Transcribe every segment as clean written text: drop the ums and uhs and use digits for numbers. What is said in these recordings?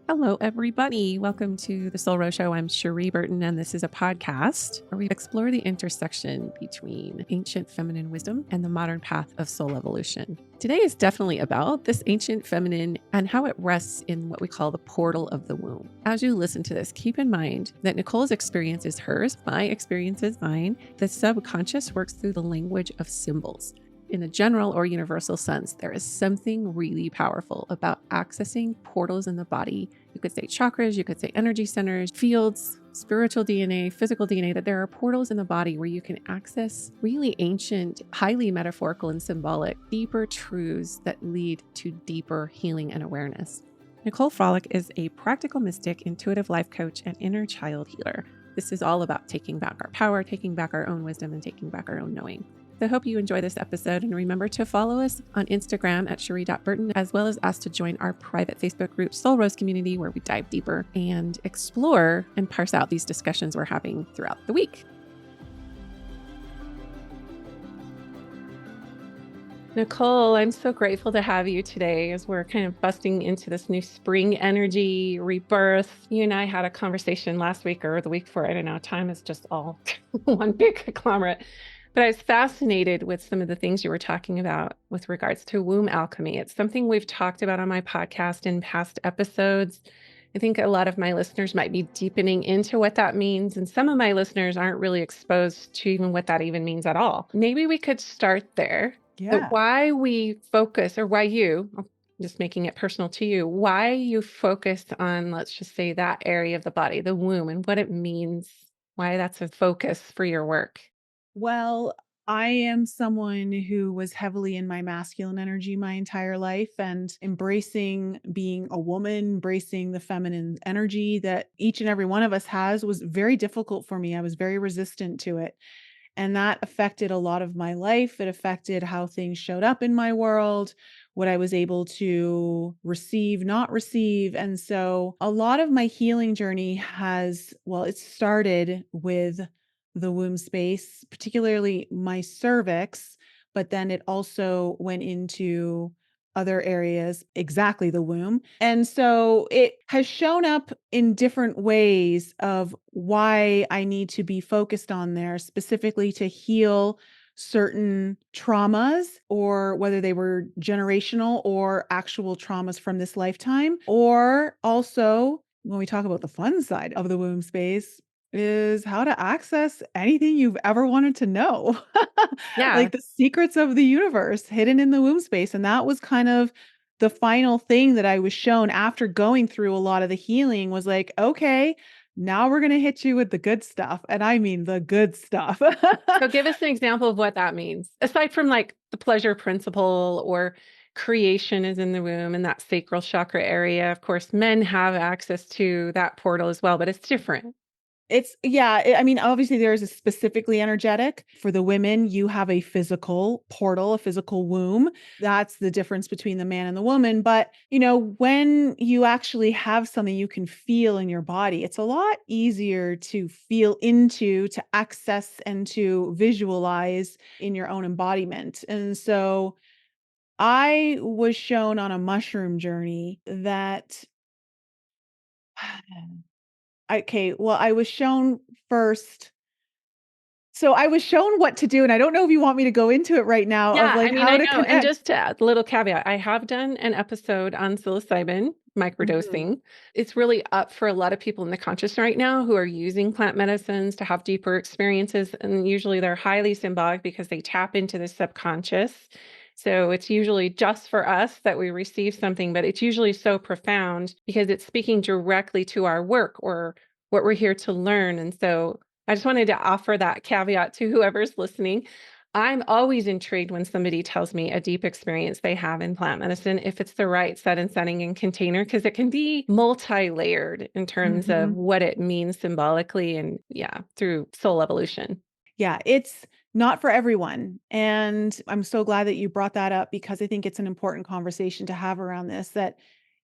Hello, everybody. Welcome to the Soul Rose Show. I'm Cherie Burton, and this is a podcast where we explore the intersection between ancient feminine wisdom and the modern path of soul evolution. Today is definitely about this ancient feminine and how it rests in what we call the portal of the womb. As you listen to this, keep in mind that Nicole's experience is hers, my experience is mine. The subconscious works through the language of symbols. In a general or universal sense, there is something really powerful about accessing portals in the body. You could say chakras, you could say energy centers, fields, spiritual DNA, physical DNA, that there are portals in the body where you can access really ancient, highly metaphorical and symbolic, deeper truths that lead to deeper healing and awareness. Nicole Frolick is a practical mystic, intuitive life coach, and inner child healer. This is all about taking back our power, taking back our own wisdom, and taking back our own knowing. So I hope you enjoy this episode, and remember to follow us on Instagram at cherie.burton, as well as ask to join our private Facebook group, Soul Rose Community, where we dive deeper and explore and parse out these discussions we're having throughout the week. Nicole, I'm so grateful to have you today as we're kind of busting into this new spring energy, rebirth. You and I had a conversation last week or the week before. I don't know. Time is just all one big conglomerate. But I was fascinated with some of the things you were talking about with regards to womb alchemy. It's something we've talked about on my podcast in past episodes. I think a lot of my listeners might be deepening into what that means. And some of my listeners aren't really exposed to even what that even means at all. Maybe we could start there. But Yeah. why we focus, or why I'm just making it personal to you, why you focus on, let's just say, that area of the body, the womb, and what it means, why that's a focus for your work. Well, I am someone who was heavily in my masculine energy my entire life, and embracing being a woman, embracing the feminine energy that each and every one of us has was very difficult for me. I was very resistant to it. And that affected a lot of my life. It affected how things showed up in my world, what I was able to receive, not receive. And so a lot of my healing journey it started with the womb space, particularly my cervix, but then it also went into other areas, exactly the womb. And so it has shown up in different ways of why I need to be focused on there, specifically to heal certain traumas, or whether they were generational or actual traumas from this lifetime. Or also, when we talk about the fun side of the womb space, is how to access anything you've ever wanted to know. Yeah. Like the secrets of the universe hidden in the womb space. And that was kind of the final thing that I was shown after going through a lot of the healing was like, okay, now we're going to hit you with the good stuff. And I mean the good stuff. So give us an example of what that means, aside from like the pleasure principle or creation is in the womb and that sacral chakra area. Of course, men have access to that portal as well, but it's different. I mean, obviously there is a specifically energetic. For the women, you have a physical portal, a physical womb. That's the difference between the man and the woman. But, when you actually have something you can feel in your body, it's a lot easier to feel into, to access, and to visualize in your own embodiment. And so I was shown on a mushroom journey that okay, well, I was shown first. So I was shown what to do, and I don't know if you want me to go into it right now of Yeah, I like mean, how I to know. And connect. just to add a little caveat, I have done an episode on psilocybin Mhm. microdosing. It's really up for a lot of people in the conscious right now who are using plant medicines to have deeper experiences. And usually they're highly symbolic because they tap into the subconscious. So it's usually just for us that we receive something, but it's usually so profound because it's speaking directly to our work or what we're here to learn. And so I just wanted to offer that caveat to whoever's listening. I'm always intrigued when somebody tells me a deep experience they have in plant medicine, if it's the right set and setting and container, because it can be multi-layered in terms of Mhm. what it means symbolically and through soul evolution. Yeah, it's not for everyone, and I'm so glad that you brought that up because I think it's an important conversation to have around this, that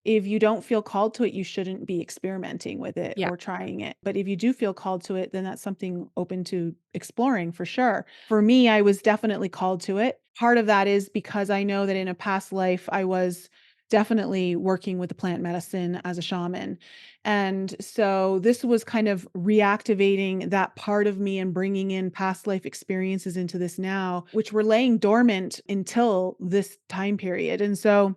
if you don't feel called to it, you shouldn't be experimenting with it Yeah. or trying it. But if you do feel called to it, then that's something open to exploring for sure. For me, I was definitely called to it. Part of that is because I know that in a past life, I was definitely working with the plant medicine as a shaman. And so this was kind of reactivating that part of me and bringing in past life experiences into this now, which were laying dormant until this time period. And so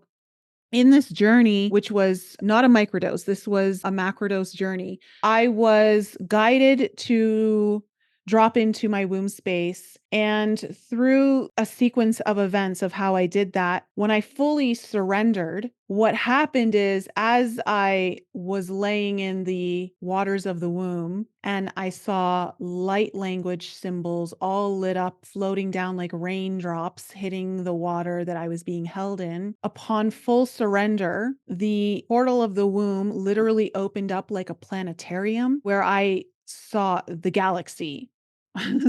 in this journey, which was not a microdose, this was a macrodose journey, I was guided to drop into my womb space. And through a sequence of events of how I did that, when I fully surrendered, what happened is as I was laying in the waters of the womb and I saw light language symbols all lit up, floating down like raindrops hitting the water that I was being held in. Upon full surrender, the portal of the womb literally opened up like a planetarium where I saw the galaxy.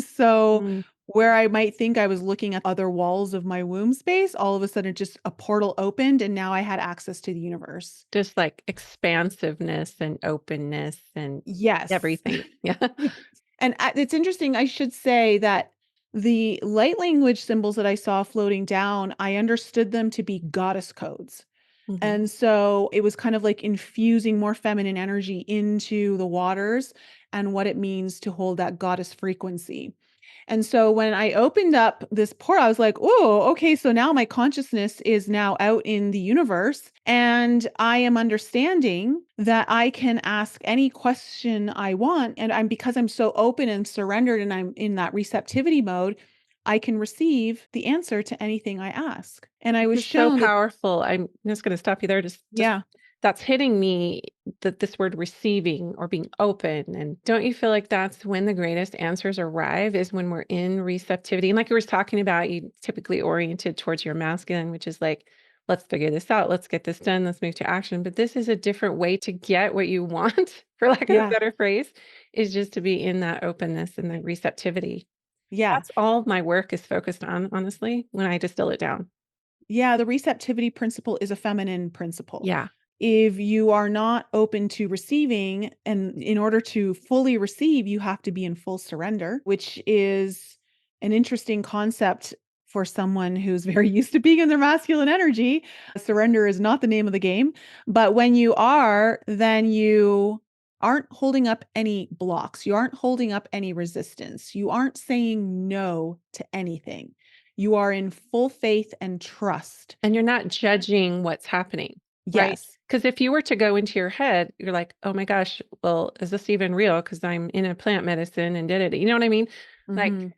So, Mm. where I might think I was looking at other walls of my womb space, all of a sudden just a portal opened and now I had access to the universe. Just like expansiveness and openness and Yes. everything. Yeah. Yes. And it's interesting, I should say that the light language symbols that I saw floating down, I understood them to be goddess codes. Mhm. And so it was kind of like infusing more feminine energy into the waters and what it means to hold that goddess frequency. And so when I opened up this portal, I was like, oh, okay. So now my consciousness is now out in the universe. And I am understanding that I can ask any question I want. And because I'm so open and surrendered and I'm in that receptivity mode, I can receive the answer to anything I ask. And I was This is so shown that, powerful. I'm just gonna stop you there. Just yeah, that's hitting me that this word receiving or being open. And don't you feel like that's when the greatest answers arrive is when we're in receptivity? And like you were talking about, you typically oriented towards your masculine, which is like, let's figure this out, let's get this done, let's move to action. But this is a different way to get what you want, for lack of a yeah, better phrase, is just to be in that openness and that receptivity. yeah. That's all my work is focused on, honestly, when I distill it down. Yeah, the receptivity principle is a feminine principle. Yeah. If you are not open to receiving, and in order to fully receive, you have to be in full surrender, which is an interesting concept for someone who's very used to being in their masculine energy. Surrender is not the name of the game. But when you are, then you aren't holding up any blocks. You aren't holding up any resistance. You aren't saying no to anything. You are in full faith and trust. And you're not judging what's happening, right? Yes. Because if you were to go into your head, you're like, "Oh my gosh, well, is this even real? Because 'Cause I'm in a plant medicine and did it." You know what I mean? Like, Mhm.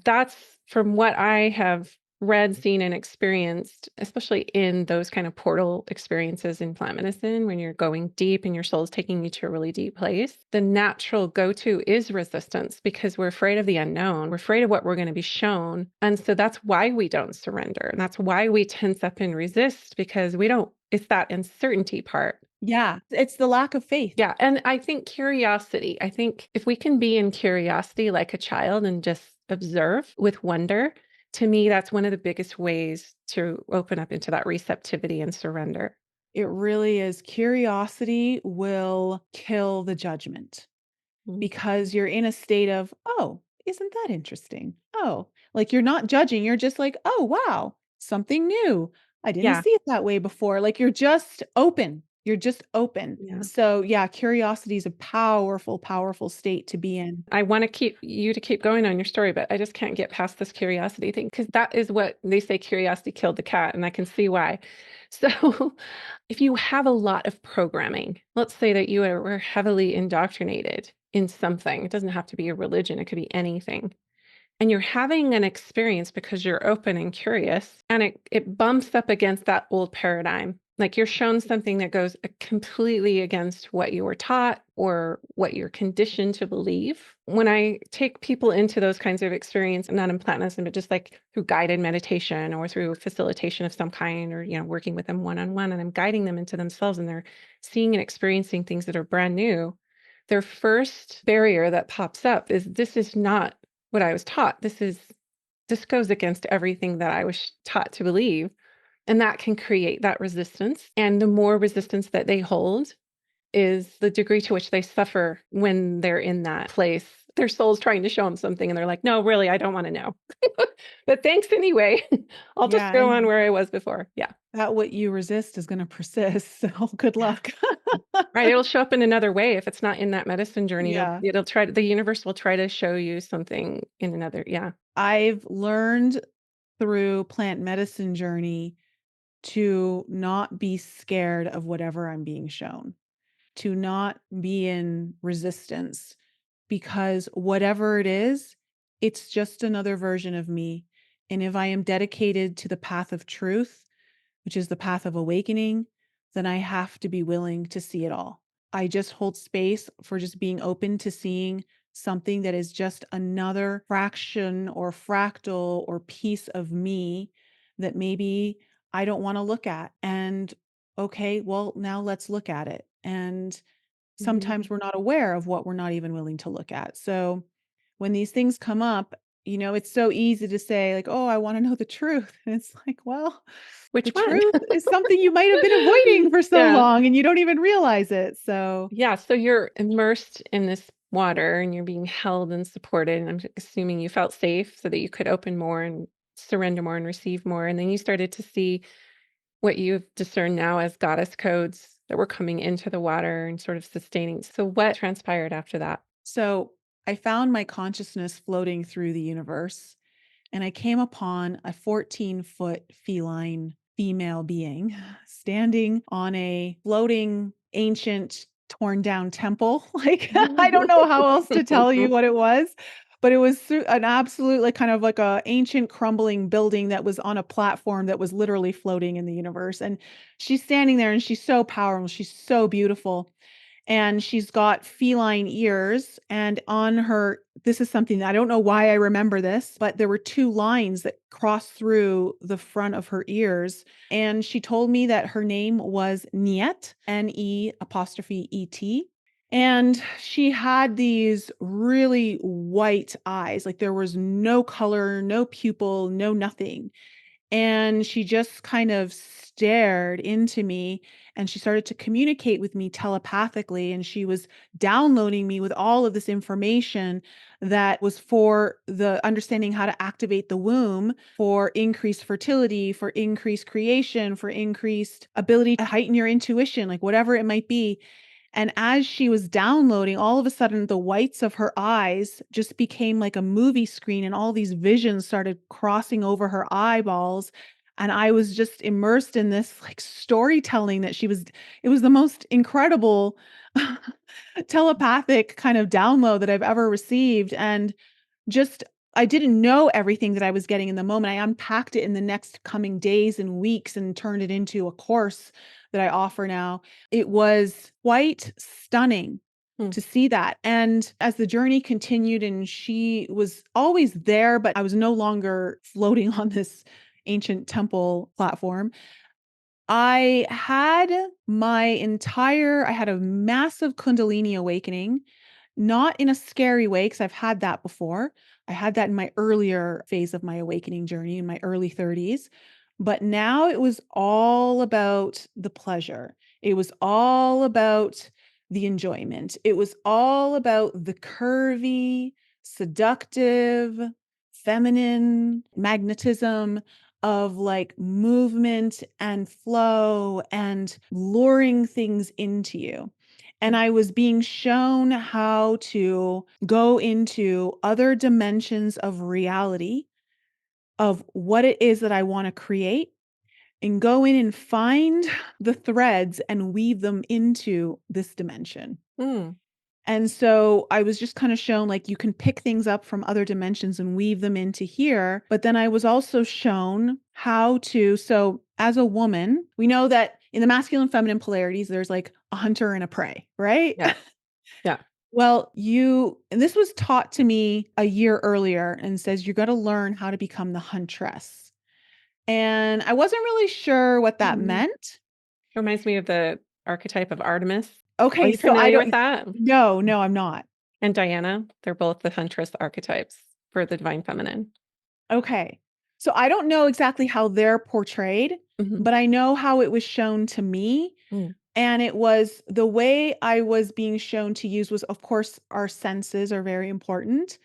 that's from what I have read, seen, and experienced, especially in those kind of portal experiences in plant medicine, when you're going deep and your soul is taking you to a really deep place. The natural go-to is resistance because we're afraid of the unknown. We're afraid of what we're going to be shown. And so that's why we don't surrender. And that's why we tense up and resist because we don't, it's that uncertainty part. Yeah, it's the lack of faith. Yeah, and I think curiosity. I think if we can be in curiosity like a child and just observe with wonder, to me, that's one of the biggest ways to open up into that receptivity and surrender. It really is. Curiosity will kill the judgment Mm. because you're in a state of, "Oh, isn't that interesting? Oh," like, you're not judging, you're just like, "Oh, wow, something new. I didn't Yeah, see it that way before." Like, you're just open. You're just open. yeah. So, yeah, curiosity is a powerful, powerful state to be in. I want to keep you to keep going on your story, but I just can't get past this curiosity thing because that is what they say curiosity killed the cat, and I can see why. So, if you have a lot of programming, let's say that were heavily indoctrinated in something, it doesn't have to be a religion, it could be anything. And you're having an experience because you're open and curious, and it bumps up against that old paradigm. Like you're shown something that goes completely against what you were taught or what you're conditioned to believe. When I take people into those kinds of experience, not in plant medicine, but just like through guided meditation or through facilitation of some kind, or working with them one on one, and I'm guiding them into themselves, and they're seeing and experiencing things that are brand new. Their first barrier that pops up is this is not what I was taught. This goes against everything that I was taught to believe, and that can create that resistance, and the more resistance that they hold is the degree to which they suffer when they're in that place their soul's trying to show them something and they're like, no, really, I don't want to know. But thanks anyway. I'll just Yeah, go on and where I was before. Yeah. that what you resist is gonna persist, so good Yeah. luck. Right. It'll show up in another way. If it's not in that medicine journey, Yeah. the universe will try to show you something in another. Yeah. I've learned through plant medicine journey to not be scared of whatever I'm being shown, to not be in resistance because whatever it is, it's just another version of me. And if I am dedicated to the path of truth, which is the path of awakening, then I have to be willing to see it all. I just hold space for just being open to seeing something that is just another fraction or fractal or piece of me that maybe I don't want to look at. And okay, well, now let's look at it. And Mhm. sometimes we're not aware of what we're not even willing to look at. So when these things come up, it's so easy to say, like, oh, I want to know the truth. And it's like, well, the Which one? truth is something you might have been avoiding for so Yeah. long and you don't even realize it. So, Yeah. So you're immersed in this water and you're being held and supported. And I'm assuming you felt safe so that you could open more and surrender more and receive more. And then you started to see what you've discerned now as goddess codes that were coming into the water and sort of sustaining. So what transpired after that? so I found my consciousness floating through the universe and I came upon a 14-foot feline female being standing on a floating ancient torn down temple. Like, I don't know how else to tell you what it was, but it was an absolute, like, kind of like a ancient crumbling building that was on a platform that was literally floating in the universe. And she's standing there and she's so powerful. She's so beautiful and she's got feline ears and on her this is something that I don't know why I remember this, but there were 2 lines that crossed through the front of her ears, and she told me that her name was Niet, N-E apostrophe E-T, and she had these really white eyes, like there was no color, no pupil, no nothing, and she just kind of stared into me and she started to communicate with me telepathically. And she was downloading me with all of this information that was for the understanding how to activate the womb for increased fertility, for increased creation, for increased ability to heighten your intuition, like whatever it might be. And as she was downloading, all of a sudden the whites of her eyes just became like a movie screen and all these visions started crossing over her eyeballs. And I was just immersed in this like storytelling that it was the most incredible telepathic kind of download that I've ever received. And just I didn't know everything that I was getting in the moment. I unpacked it in the next coming days and weeks and turned it into a course that I offer now. It was quite stunning Hmm. to see that. And as the journey continued and she was always there, but I was no longer floating on this ancient temple platform. I had a massive Kundalini awakening, not in a scary way, because I've had that before. I had that in my earlier phase of my awakening journey in my early 30s. But now it was all about the pleasure. It was all about the enjoyment. It was all about the curvy, seductive, feminine magnetism of like movement and flow and luring things into you. And I was being shown how to go into other dimensions of reality of what it is that I want to create and go in and find the threads and weave them into this dimension. Hmm. And so I was just kind of shown like you can pick things up from other dimensions and weave them into here. But then I was also shown how to. So as a woman, we know that in the masculine feminine polarities, there's like a hunter and a prey, right? Yeah. Yeah. Well, and this was taught to me a year earlier and says you got to learn how to become the huntress. And I wasn't really sure what that Mhm. meant. Reminds me of the archetype of Artemis. Are Okay, you so I familiar with don't, that? no, no, I'm not. And Diana, they're both the huntress archetypes for the divine feminine. Okay. So I don't know exactly how they're portrayed, Mhm. but I know how it was shown to me. Mm. And it was the way I was being shown to use was, of course, our senses are very important.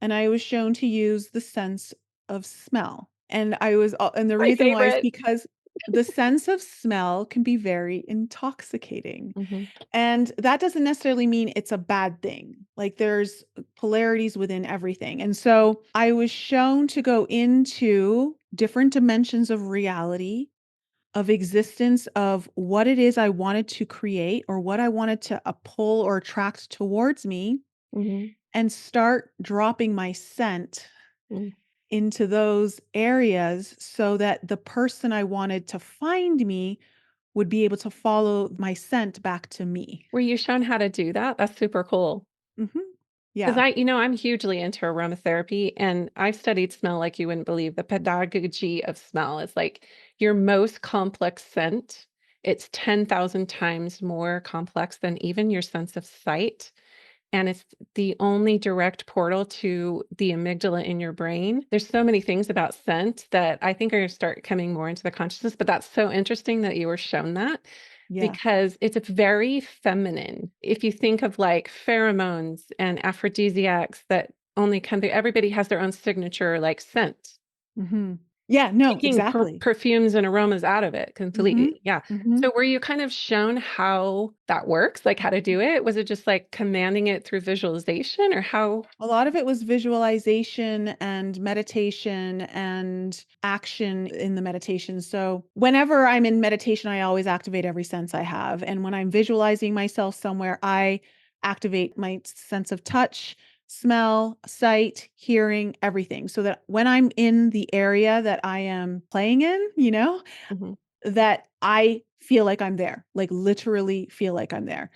And I was shown to use the sense of smell. And the My reason why is favorite. because the sense of smell can be very intoxicating. Hmm. And that doesn't necessarily mean it's a bad thing. Like there's polarities within everything. And so I was shown to go into different dimensions of reality, of existence, of what it is I wanted to create or what I wanted to pull or attract towards me, Hmm. and start dropping my scent into those areas so that the person I wanted to find me would be able to follow my scent back to me. Were you shown how to do that? That's super cool. Mhm. Because Yeah. I'm hugely into aromatherapy and I've studied smell like you wouldn't believe. The pedagogy of smell is like your most complex scent. It's 10,000 times more complex than even your sense of sight. And it's the only direct portal to the amygdala in your brain. There's so many things about scent that I think are going to start coming more into the consciousness, but that's so interesting that you were shown that Yeah. because it's a very feminine. If you think of like pheromones and aphrodisiacs that only come through, everybody has their own signature like scent. Mhm. Yeah, no, Taking exactly. perfumes and aromas out of it Mhm. completely, yeah. Mhm. So were you kind of shown how that works, like how to do it? Was it just like commanding it through visualization or how? A lot of it was visualization and meditation and action in the meditation. So, whenever I'm in meditation, I always activate every sense I have. And when I'm visualizing myself somewhere, I activate my sense of touch, smell, sight, hearing, everything. So that when I'm in the area that I am playing in, Mhm, that I feel like I'm there, like literally feel like I'm there.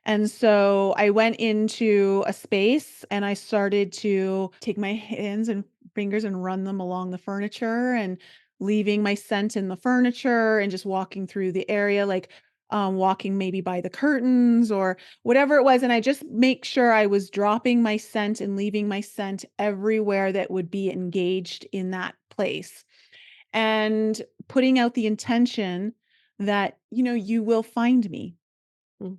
And so I went into a space and I started to take my hands and fingers and run them along the furniture and leaving my scent in the furniture and just walking through the area, like walking maybe by the curtains or whatever it was. And I just make sure I was dropping my scent and leaving my scent everywhere that would be engaged in that place, and putting out the intention that, you will find me. mm,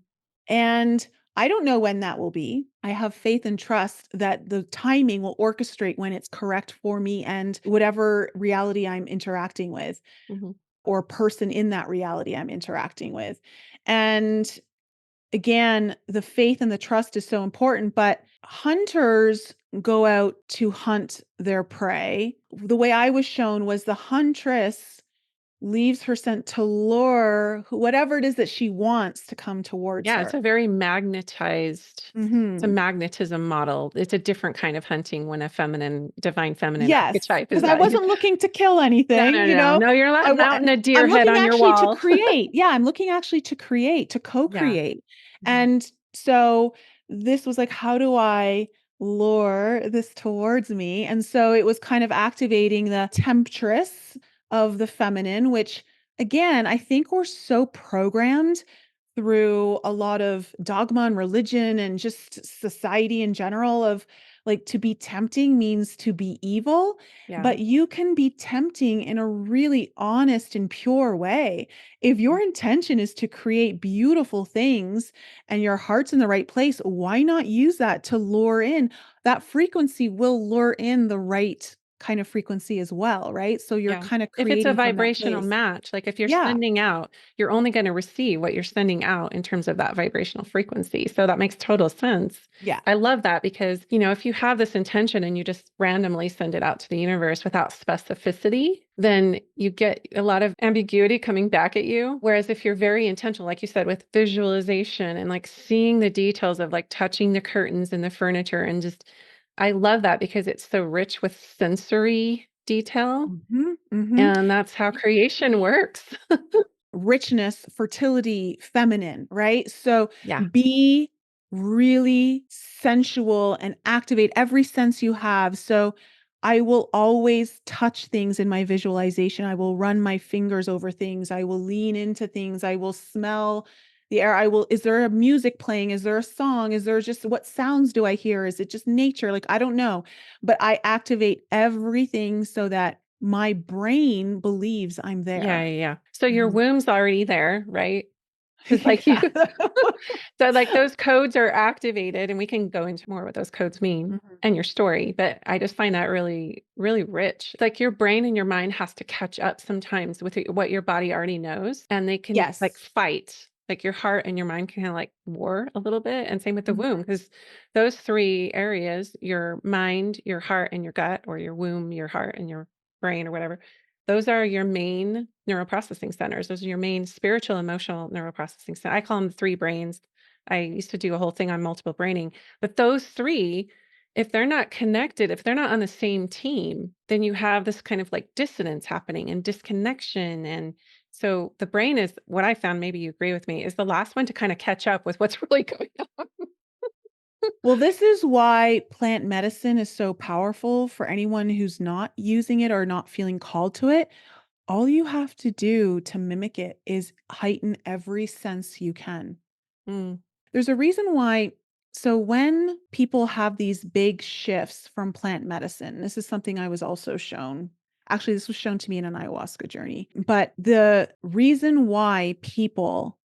And I don't know when that will be. I have faith and trust that the timing will orchestrate when it's correct for me and whatever reality I'm interacting with, mhm. or person in that reality I'm interacting with. And again, the faith and the trust is so important, but hunters go out to hunt their prey. The way I was shown was the huntress leaves her scent to lure whatever it is that she wants to come towards Yeah, it's her. a very magnetized it's a Mhm. magnetism model. It's a different kind of hunting when a divine feminine Yes, archetype is because I that. wasn't looking to kill No, anything, no, no. No, you're I not wa mounting a deer I'm head looking on your actually to wall. create. Yeah, I'm looking actually to create, to Yeah. co-create. Yeah. And so this was like, how do I lure this towards me? And so it was kind of activating the temptress of the feminine, which again, I think we're so programmed through a lot of dogma and religion and just society in general of like, to be tempting means to be evil, Yeah. but you can be tempting in a really honest and pure way. If your intention is to create beautiful things and your heart's in the right place, why not use that to lure in? That frequency will lure in the right kind of frequency as well, right? So you're Yeah. kind of If it's a creating from that vibrational place. match, like if you're Yeah. sending out, you're only going to receive what you're sending out in terms of that vibrational frequency. So that makes total sense. Yeah. I love that because, if you have this intention and you just randomly send it out to the universe without specificity, then you get a lot of ambiguity coming back at you. Whereas if you're very intentional, like you said, with visualization and like seeing the details of like touching the curtains and the furniture and just, I love that because it's so rich with sensory detail. Mhm. Mhm. And that's how creation works. Richness, fertility, feminine, right? So Yeah. be really sensual and activate every sense you have. So I will always touch things in my visualization. I will run my fingers over things. I will lean into things. I will smell the air. Is there a music playing? Is there a song? Is there just, what sounds do I hear? Is it just nature? Like, I don't know. But I activate everything so that my brain believes I'm Yeah, there. yeah, yeah. So your Mhm. womb's already there, right? It's like you Yeah. so, like, those codes are activated, and we can go into more what those codes mean Mhm. and your story, but I just find that really, really rich. Like, your brain and your mind has to catch up sometimes with what your body already knows, and they can, like, Yes. fight. Like, your heart and your mind can kinda, like, war a little bit, and same with the womb, Mhm. because those 3 areas, your mind, your heart, and your gut, or your womb, your heart, and your brain, or whatever, those are your main neuroprocessing centers. Those are your main spiritual, emotional neuroprocessing I call them 3 brains. I used to do a whole thing on multiple braining, but those 3, if they're not connected, if they're not on the same team, then you have this kind of like dissonance happening and disconnection. And so the brain is what I found, maybe you agree with me, is the last one to kind of catch up with what's really going on. Well, this is why plant medicine is so powerful for anyone who's not using it or not feeling called to it. All you have to do to mimic it is heighten every sense you can. Mm, There's a reason why. So, when people have these big shifts from plant medicine, this is something I was also shown. Actually, this was shown to me in an ayahuasca journey. But the reason why people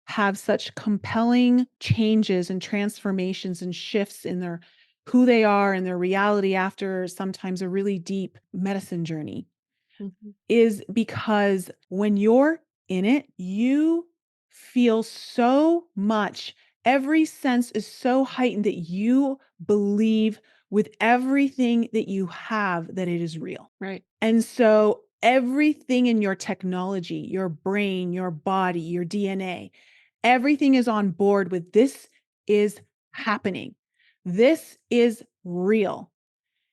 have such compelling changes and transformations and shifts in their who they are and their reality after sometimes a really deep medicine journey mhm, is because when you're in it, you feel so much. Every sense is so heightened that you believe with everything that you have that it is real. right. And so everything in your technology, your brain, your body, your DNA, everything is on board with this is happening. This is real.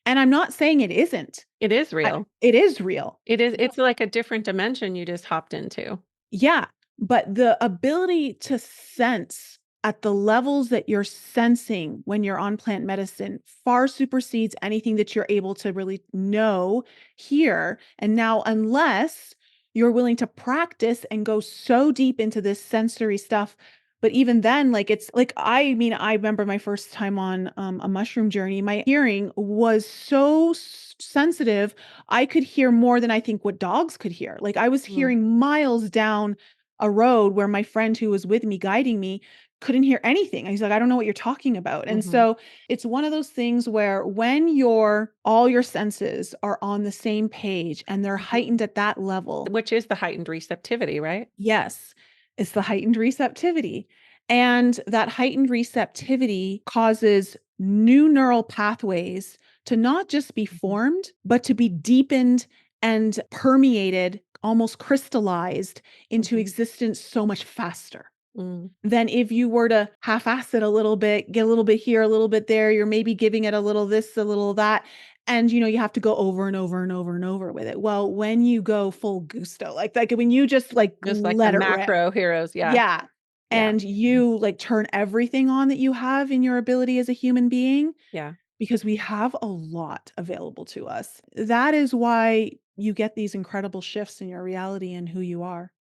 And I'm not saying it isn't. It is real. It is real. It's like a different dimension you just hopped into. Yeah, but the ability to sense at the levels that you're sensing when you're on plant medicine far supersedes anything that you're able to really know here. And now, unless you're willing to practice and go so deep into this sensory stuff, but even then, like it's like I mean, I remember my first time on a mushroom journey. My hearing was so sensitive I could hear more than I think what dogs could hear. Like I was Mm, hearing miles down a road where my friend who was with me guiding me couldn't hear anything. And he's like, I don't know what you're talking about. And mhm, so it's one of those things where when your all your senses are on the same page and they're mhm. heightened at that level, Which is the heightened receptivity, right? yes, it's the heightened receptivity. And that heightened receptivity causes new neural pathways to not just be Mhm, formed, but to be deepened and permeated, almost crystallized into mhm, existence so much faster mm. than if you were to half-ass it a little bit, get a little bit here, a little bit there. You're maybe giving it a little this, a little that. And you have to go over and over and over and over with it. Well, when you go full gusto, like when you just like Just like the let it rip, macro heroes, yeah, yeah. yeah, And you like turn everything on that you have in your ability as a human being, yeah. because we have a lot available to us. That is why you get these incredible shifts in your reality and who you are.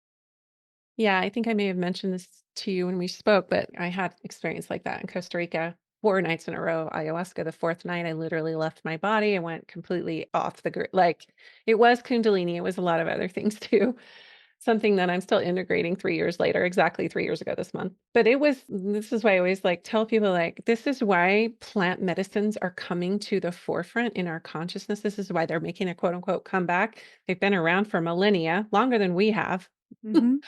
Yeah, I think I may have mentioned this to you when we spoke, but I had experience like that in Costa Rica. 4 nights in a row, ayahuasca. The 4th night, I literally left my body. I went completely off the grid. Like, it was kundalini, it was a lot of other things too. Something that I'm still integrating 3 years later, exactly 3 years ago this month. But this is why I always, like, tell people, like, this is why plant medicines are coming to the forefront in our consciousness. This is why they're making a quote, unquote, "comeback." They've been around for millennia, longer than we have. Mhm.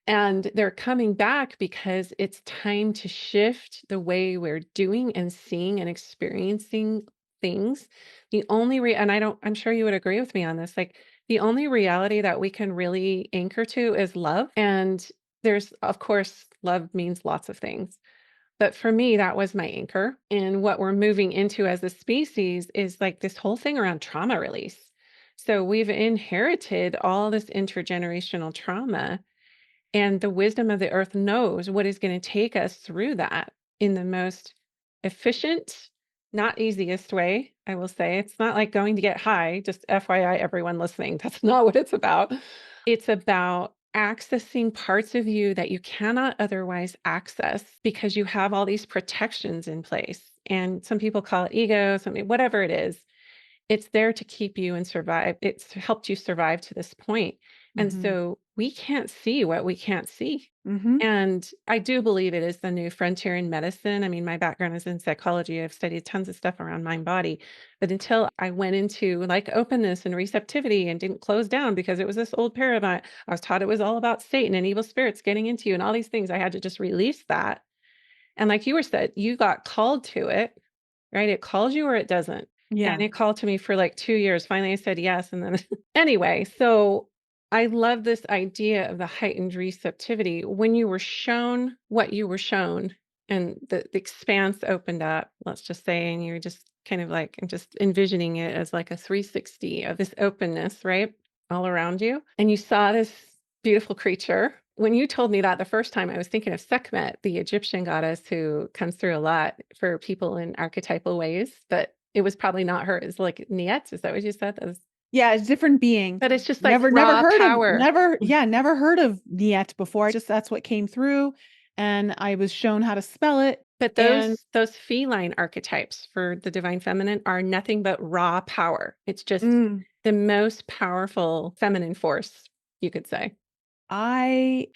And they're coming back because it's time to shift the way we're doing and seeing and experiencing things. And I'm sure you would agree with me on this. Like, the only reality that we can really anchor to is love. And there's, of course, love means lots of things. But for me, that was my anchor. And what we're moving into as a species is like this whole thing around trauma release. So we've inherited all this intergenerational trauma, and the wisdom of the earth knows what is going to take us through that in the most efficient, not easiest way. I will say it's not like going to get high, just FYI, everyone listening. That's not what it's about. It's about accessing parts of you that you cannot otherwise access because you have all these protections in place. And some people call it ego, something, whatever it is. It's there to keep you and survive. It's helped you survive to this point. And Mhm. so we can't see what we can't see. Mhm. And I do believe it is the new frontier in medicine. I mean, my background is in psychology. I've studied tons of stuff around mind body. But until I went into like openness and receptivity and didn't close down because it was this old paradigm, I was taught it was all about Satan and evil spirits getting into you and all these things. I had to just release that. And like you were said, you got called to it, right? It calls you or it doesn't. And Yeah. it called to me for like 2 years. Finally, I said yes. And then anyway, so I love this idea of the heightened receptivity. When you were shown what you were shown and the expanse opened up, let's just say, and you're just kind of like just envisioning it as like a 360 of this openness, right? All around you. And you saw this beautiful creature. When you told me that the first time, I was thinking of Sekhmet, the Egyptian goddess who comes through a lot for people in archetypal ways, but it was probably not her. It's like Niet. Is that what you said? That was, Yeah, it's a different being. but it's just like Never raw heard of power. never heard of Niet before. Just that's what came through, and I was shown how to spell it, But and those feline archetypes for the divine feminine are nothing but raw power. It's just mm, the most powerful feminine force, you could say. I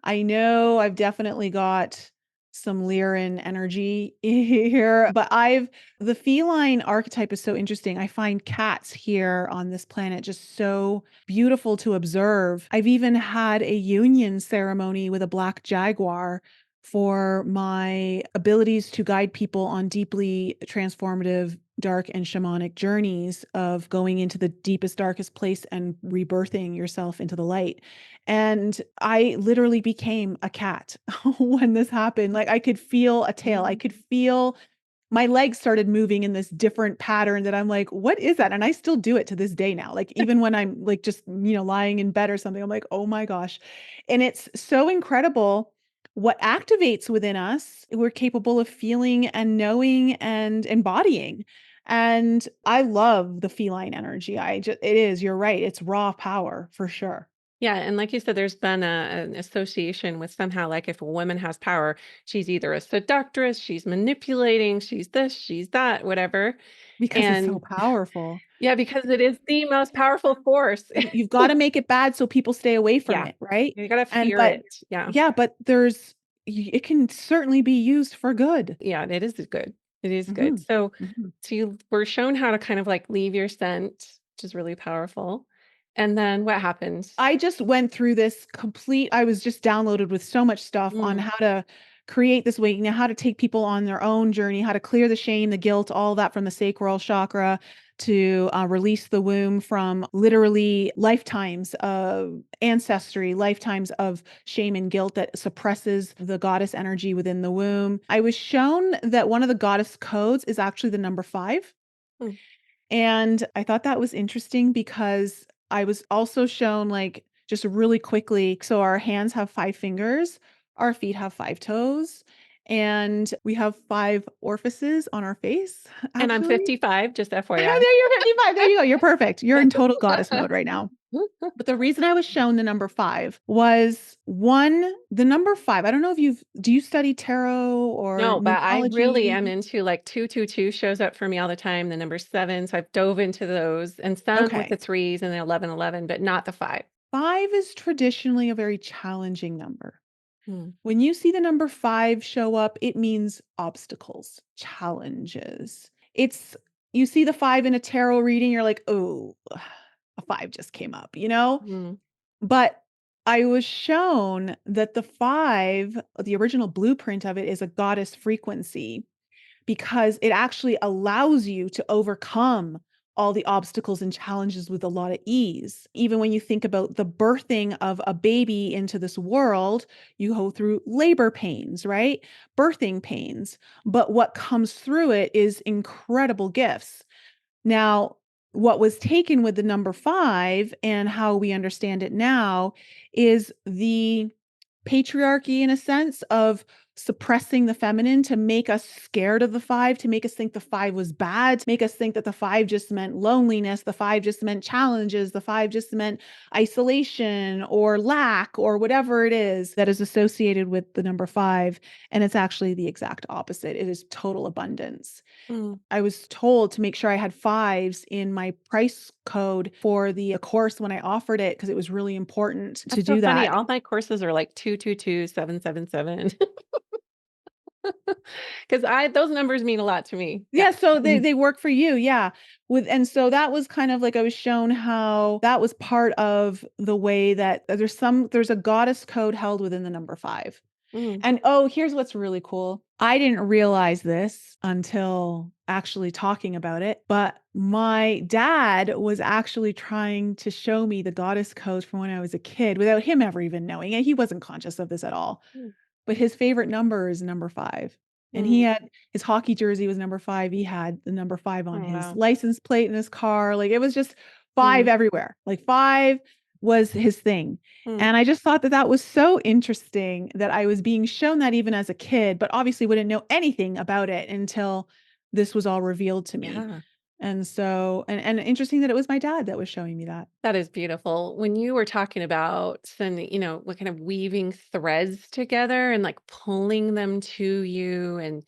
I know I've definitely got some Lyran energy here, but I've the feline archetype is so interesting. I find cats here on this planet just so beautiful to observe. I've even had a union ceremony with a black jaguar for my abilities to guide people on deeply transformative, dark, and shamanic journeys of going into the deepest, darkest place and rebirthing yourself into the light. And I literally became a cat when this happened. Like I could feel a tail. I Mhm. could feel my legs started moving in this different pattern that I'm like, what is that? And I still do it to this day now. Like even when I'm like just, lying in bed or something, I'm like, oh my gosh. And it's so incredible what activates within us. We're capable of feeling and knowing and embodying. And I love the feline energy. It is, you're right. It's raw power for sure. Yeah, and like you said, there's been an association with somehow like if a woman has power, she's either a seductress, she's manipulating, she's this, she's that, whatever. Because it's so And powerful. yeah, because it is the most powerful force. You've gotta make it bad so people stay away from Yeah, it, right? you gotta And fear but it. Yeah. yeah, but it can certainly be used for good. Yeah, it is good. It is good. Mhm, So, mhm. so you were shown how to kind of like leave your scent, which is really powerful. And then what happens? I just went through this complete I was just downloaded with so much stuff on Mm. how to create this way, how to take people on their own journey, how to clear the shame, the guilt, all that from the sacral chakra to release the womb from literally lifetimes of ancestry, lifetimes of shame and guilt that suppresses the goddess energy within the womb. I was shown that one of the goddess codes is actually the number 5. Mm. And I thought that was interesting because I was also shown, like, just really quickly so our hands have 5 fingers, our feet have 5 toes, and we have 5 orifices on our face, And I'm actually. 55, just FYI. There you're 55, there you go, you're perfect. You're in total goddess mode right now. But the reason I was shown the number 5 was, 1, the number 5, I don't know if do you study tarot or No, but I really am numerology? into like 222 shows up for me all the time, the number 7, so I've dove into those and some with Okay. the 3s and the 1111, but not the 5. 5 is traditionally a very challenging number. Hmm. When you see the number 5 show up, it means obstacles, challenges. It's you see the 5 in a tarot reading, you're like, "Oh, a 5 just came up," you know? Mm. But I was shown that the 5, the original blueprint of it is a goddess frequency because it actually allows you to overcome all the obstacles and challenges with a lot of ease. Even when you think about the birthing of a baby into this world, you go through labor pains, right? Birthing pains. But what comes through it is incredible gifts. Now, what was taken with the number 5 and how we understand it now is the patriarchy in a sense of suppressing the feminine to make us scared of the five, to make us think the five was bad, to make us think that the five just meant loneliness, the five just meant challenges, the five just meant isolation or lack or whatever it is that is associated with the number five. And it's actually the exact opposite. It is total abundance. Mm. I was told to make sure I had fives in my price code for the course when I offered it because it was really important to That's so do funny. that. All my courses are like 222 777. Because I those numbers mean a lot to me. Yeah. Yeah, so they Mhm. they work for you, yeah. And so that was kind of like I was shown how that was part of the way that there's a goddess code held within the number 5. Mm. And, oh, here's what's really cool. I didn't realize this until actually talking about it, but my dad was actually trying to show me the goddess code from when I was a kid without him ever even knowing it. He wasn't conscious of this at all. Mm. But his favorite number is number 5. And he Mm. had his hockey jersey was number 5. He had the number 5 on Oh, his wow. license plate in his car. Like, it was just 5 Mm. everywhere. Like, 5 was his thing. Mm. And I just thought that that was so interesting that I was being shown that even as a kid, but obviously wouldn't know anything about it until this was all revealed to me. Yeah. And so and interesting that it was my dad that was showing me that. That is beautiful. When you were talking about sending, what kind of weaving threads together and like pulling them to you. And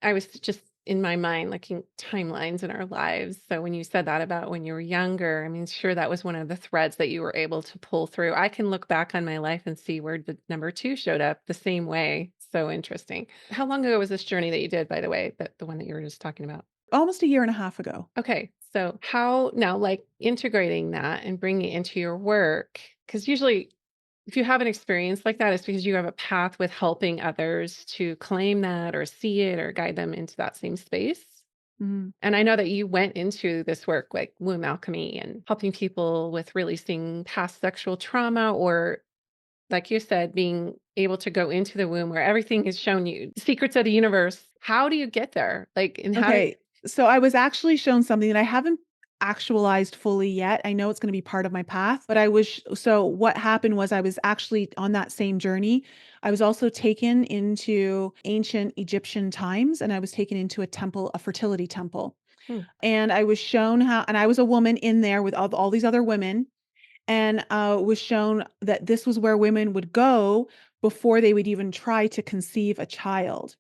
I was just in my mind looking timelines in our lives. So when you said that about when you were younger, I mean, sure, that was one of the threads that you were able to pull through. I can look back on my life and see where the number two showed up the same way. So interesting. How long ago was this journey that you did, by the way, that the one that you were just talking about? Almost a year and a half ago. Okay. So how now, like integrating that and bringing it into your work, because usually if you have an experience like that, it's because you have a path with helping others to claim that or see it or guide them into that same space. Mhm. And I know that you went into this work like womb alchemy and helping people with releasing past sexual trauma, or like you said, being able to go into the womb where everything is shown you, secrets of the universe. How do you get there? Like, and how Okay, so I was actually shown something that I haven't actualized fully yet. I know it's gonna be part of my path, but I was so what happened was I was actually on that same journey. I was also taken into ancient Egyptian times, and I was taken into a temple, a fertility temple. Hmm. And I was shown how and I was a woman in there with all these other women, and, was shown that this was where women would go before they would even try to conceive a child.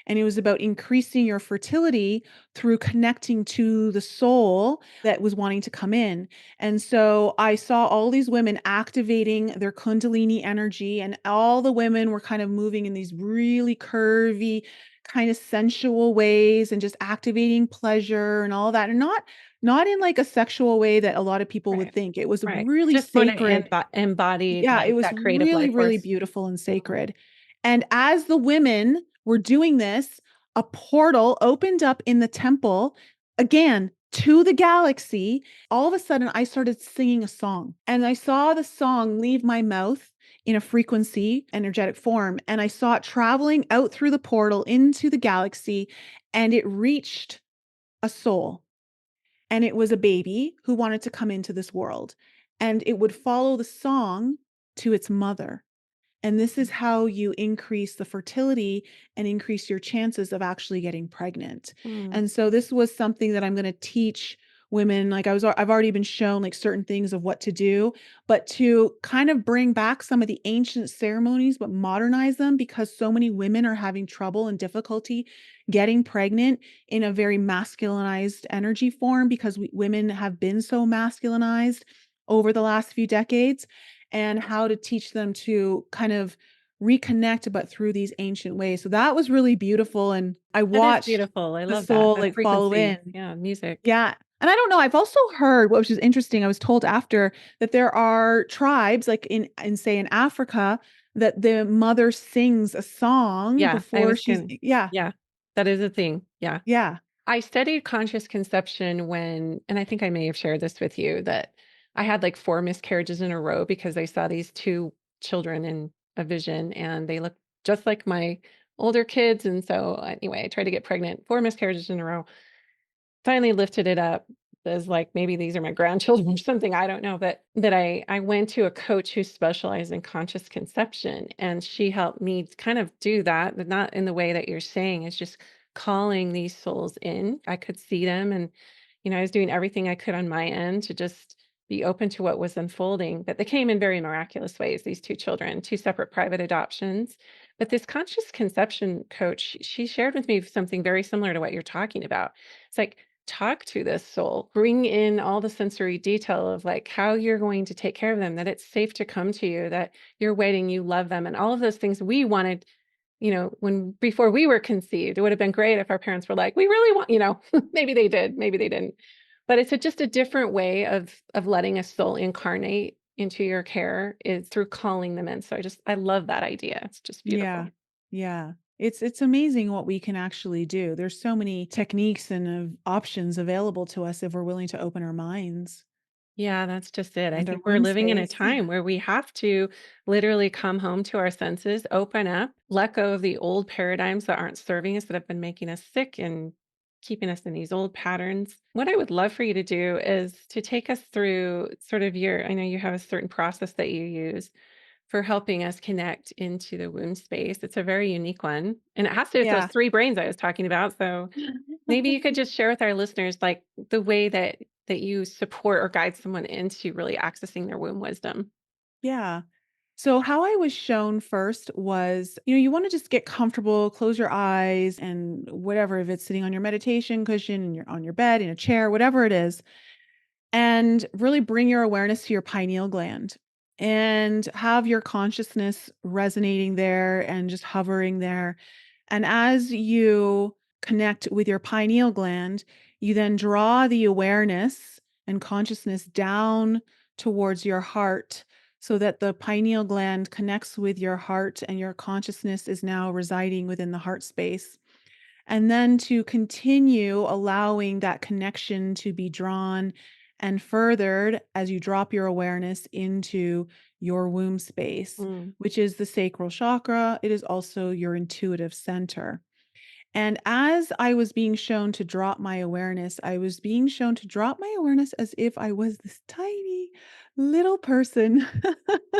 And it was about increasing your fertility through connecting to the soul that was wanting to come in. And so I saw all these women activating their kundalini energy, and all the women were kind of moving in these really curvy, kind of sensual ways and just activating pleasure and all that. And not in like a sexual way that a lot of people would Right. think. It was Right. really Just more to sacred. embodied Yeah, it like was that creative really, life really force. beautiful and Mm. sacred. And as the women were doing this, a portal opened up in the temple, again, to the galaxy. All of a sudden, I started singing a song, and I saw the song leave my mouth in a frequency, energetic form, and I saw it traveling out through the portal into the galaxy, and it reached a soul. And it was a baby who wanted to come into this world, and it would follow the song to its mother. And this is how you increase the fertility and increase your chances of actually getting pregnant. Mm. And so this was something that I'm going to teach women. Like I've already been shown like certain things of what to do, but to kind of bring back some of the ancient ceremonies, but modernize them because so many women are having trouble and difficulty getting pregnant in a very masculinized energy form because women have been so masculinized over the last few decades, and how to teach them to kind of reconnect, but through these ancient ways. So that was really beautiful, and I That is watched beautiful. I the love that. soul, That like, follow frequency. in. Yeah, music. Yeah, and I don't know, I've also heard, which is interesting, I was told after, that there are tribes, like, say, in Africa, that the mother sings a song Yeah, I before was she's can yeah, yeah, that is a thing. Yeah. yeah. I studied conscious conception when, and I think I may have shared this with you, that I had like 4 miscarriages in a row because I saw these 2 children in a vision and they looked just like my older kids. And so anyway, I tried to get pregnant, 4 miscarriages in a row. Finally lifted it up. as like maybe these are my grandchildren or something, I don't know, but that I went to a coach who specialized in conscious conception, and she helped me kind of do that, but not in the way that you're saying. It's just calling these souls in. I could see them, and I was doing everything I could on my end to just be open to what was unfolding. But they came in very miraculous ways, these two children, two separate private adoptions. But this conscious conception coach, she shared with me something very similar to what you're talking about. It's like, talk to this soul, bring in all the sensory detail of like how you're going to take care of them, that it's safe to come to you, that you're waiting, you love them, and all of those things we wanted, when before we were conceived. It would have been great if our parents were like, we really want, maybe they did, maybe they didn't. But it's just a different way of letting a soul incarnate into your care is through calling them in. So I love that idea. It's just Yeah. beautiful. Yeah. It's amazing what we can actually do. There's so many techniques and options available to us if we're willing to open our minds Yeah, that's just it. I and our think we're womb living in a space. time where we have to literally come home to our senses, open up, let go of the old paradigms that aren't serving us, that have been making us sick and keeping us in these old patterns. What I would love for you to do is to take us through sort of I know you have a certain process that you use for helping us connect into the womb space. It's a very unique one, and it has to do with those Yeah. three brains I was talking about. So maybe you could just share with our listeners, like, the way that you support or guide someone into really accessing their womb wisdom. Yeah. So how I was shown first was, you want to just get comfortable, close your eyes and whatever, if it's sitting on your meditation cushion, you're on your bed, in a chair, whatever it is, and really bring your awareness to your pineal gland and have your consciousness resonating there and just hovering there. And as you connect with your pineal gland, you then draw the awareness and consciousness down towards your heart so that the pineal gland connects with your heart and your consciousness is now residing within the heart space. And then to continue allowing that connection to be drawn and furthered as you drop your awareness into your womb space, Mm. which is the sacral chakra. It is also your intuitive center. And as I was being shown to drop my awareness, I was being shown to drop my awareness as if I was this tiny little person,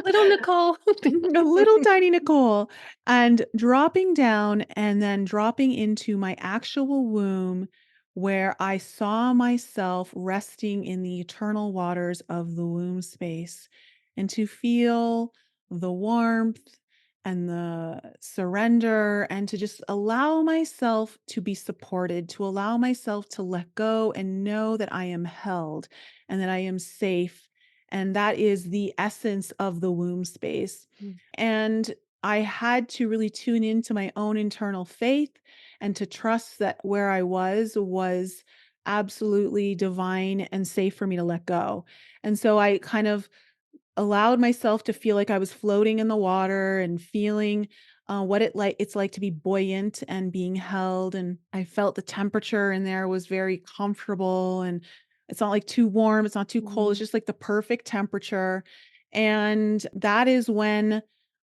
Little Nicole. a little tiny Nicole, and dropping down and then dropping into my actual womb where I saw myself resting in the eternal waters of the womb space and to feel the warmth and the surrender and to just allow myself to be supported, to allow myself to let go and know that I am held and that I am safe. And that is the essence of the womb space. Mm. And I had to really tune into my own internal faith and to trust that where I was absolutely divine and safe for me to let go. And so I kind of allowed myself to feel like I was floating in the water and feeling what it's like to be buoyant and being held. And I felt the temperature in there was very comfortable, and it's not like too warm, it's not too cold. It's Mhm. just like the perfect temperature. And that is when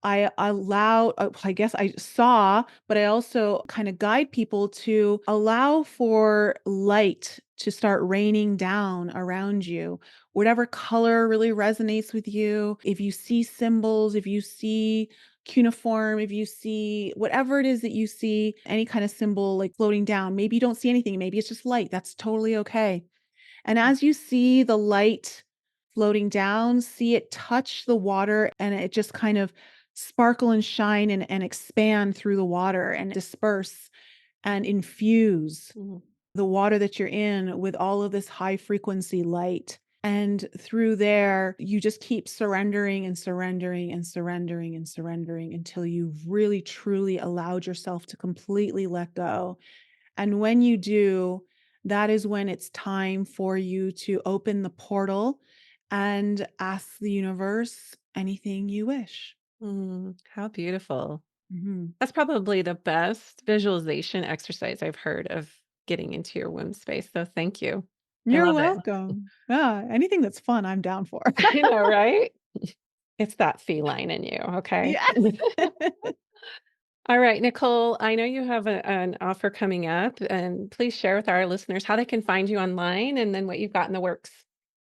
I allowed, I guess I saw, but I also kind of guide people to allow for light to start raining down around you, whatever color really resonates with you. If you see symbols, if you see cuneiform, if you see whatever it is that you see, any kind of symbol like floating down, maybe you don't see anything, maybe it's just light. That's totally okay. And as you see the light floating down, see it touch the water and it just kind of sparkle and shine and expand through the water and disperse and infuse Mhm. the water that you're in with all of this high frequency light. And through there, you just keep surrendering and surrendering and surrendering and surrendering until you've really truly allowed yourself to completely let go. And when you do, that is when it's time for you to open the portal and ask the universe anything you wish. Mm, how beautiful. Mhm. That's probably the best visualization exercise I've heard of getting into your womb space. So thank you. I You're love it. welcome. Yeah, anything that's fun, I'm down for. I know, right? It's that feline in you. Okay. Yes. All right, Nicole, I know you have an offer coming up, and please share with our listeners how they can find you online and then what you've got in the works.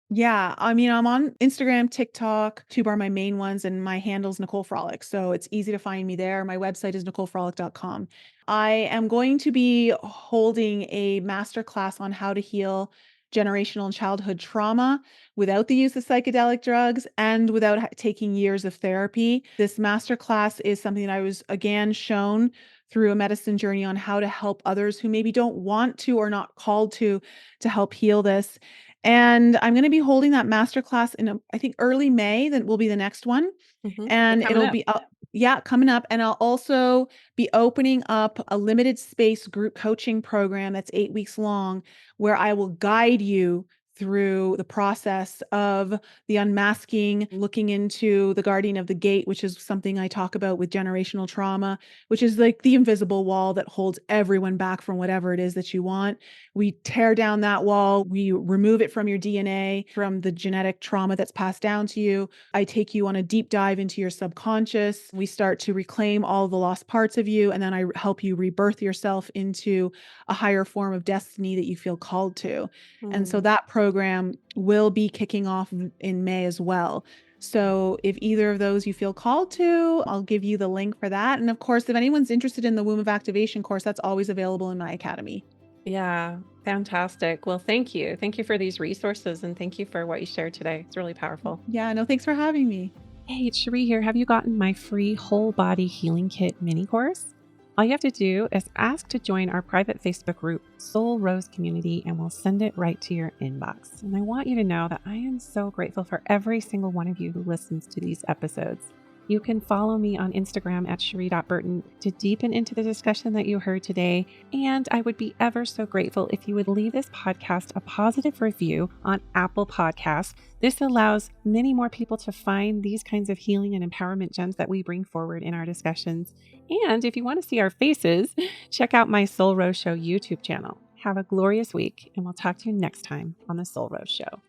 Yeah, I mean, I'm on Instagram, TikTok, Tube are my main ones, and my handle's Nicole Frolick. So it's easy to find me there. My website is nicolefrolick.com. I am going to be holding a masterclass on how to heal generational and childhood trauma without the use of psychedelic drugs and without taking years of therapy. This masterclass is something that I was again shown through a medicine journey on how to help others who maybe don't want to or not called to help heal this. And I'm gonna be holding that masterclass in, I think early May, that will be the next one, So and coming it'll up. be yeah, coming up, and I'll also be opening up a limited space group coaching program that's 8 weeks long, where I will guide you through the process of the unmasking, looking into the guardian of the gate, which is something I talk about with generational trauma, which is like the invisible wall that holds everyone back from whatever it is that you want. We tear down that wall, we remove it from your DNA, from the genetic trauma that's passed down to you. I take you on a deep dive into your subconscious. We start to reclaim all the lost parts of you, and then I help you rebirth yourself into a higher form of destiny that you feel called to. And so Mm. that program will be kicking off in May as well. So if either of those you feel called to, I'll give you the link for that. And of course, if anyone's interested in the Womb of Activation course, that's always available in my academy. Yeah, fantastic. Well, thank you. Thank you for these resources and thank you for what you shared today. It's really powerful. Yeah, no, thanks for having me. Hey, it's Cherie here. Have you gotten my free whole body healing kit mini course? All you have to do is ask to join our private Facebook group, Soul Rose Community, and we'll send it right to your inbox. And I want you to know that I am so grateful for every single one of you who listens to these episodes. You can follow me on Instagram at cherie.burton to deepen into the discussion that you heard today. And I would be ever so grateful if you would leave this podcast a positive review on Apple Podcasts. This allows many more people to find these kinds of healing and empowerment gems that we bring forward in our discussions. And if you want to see our faces, check out my Soul Rose Show YouTube channel. Have a glorious week, and we'll talk to you next time on the Soul Rose Show.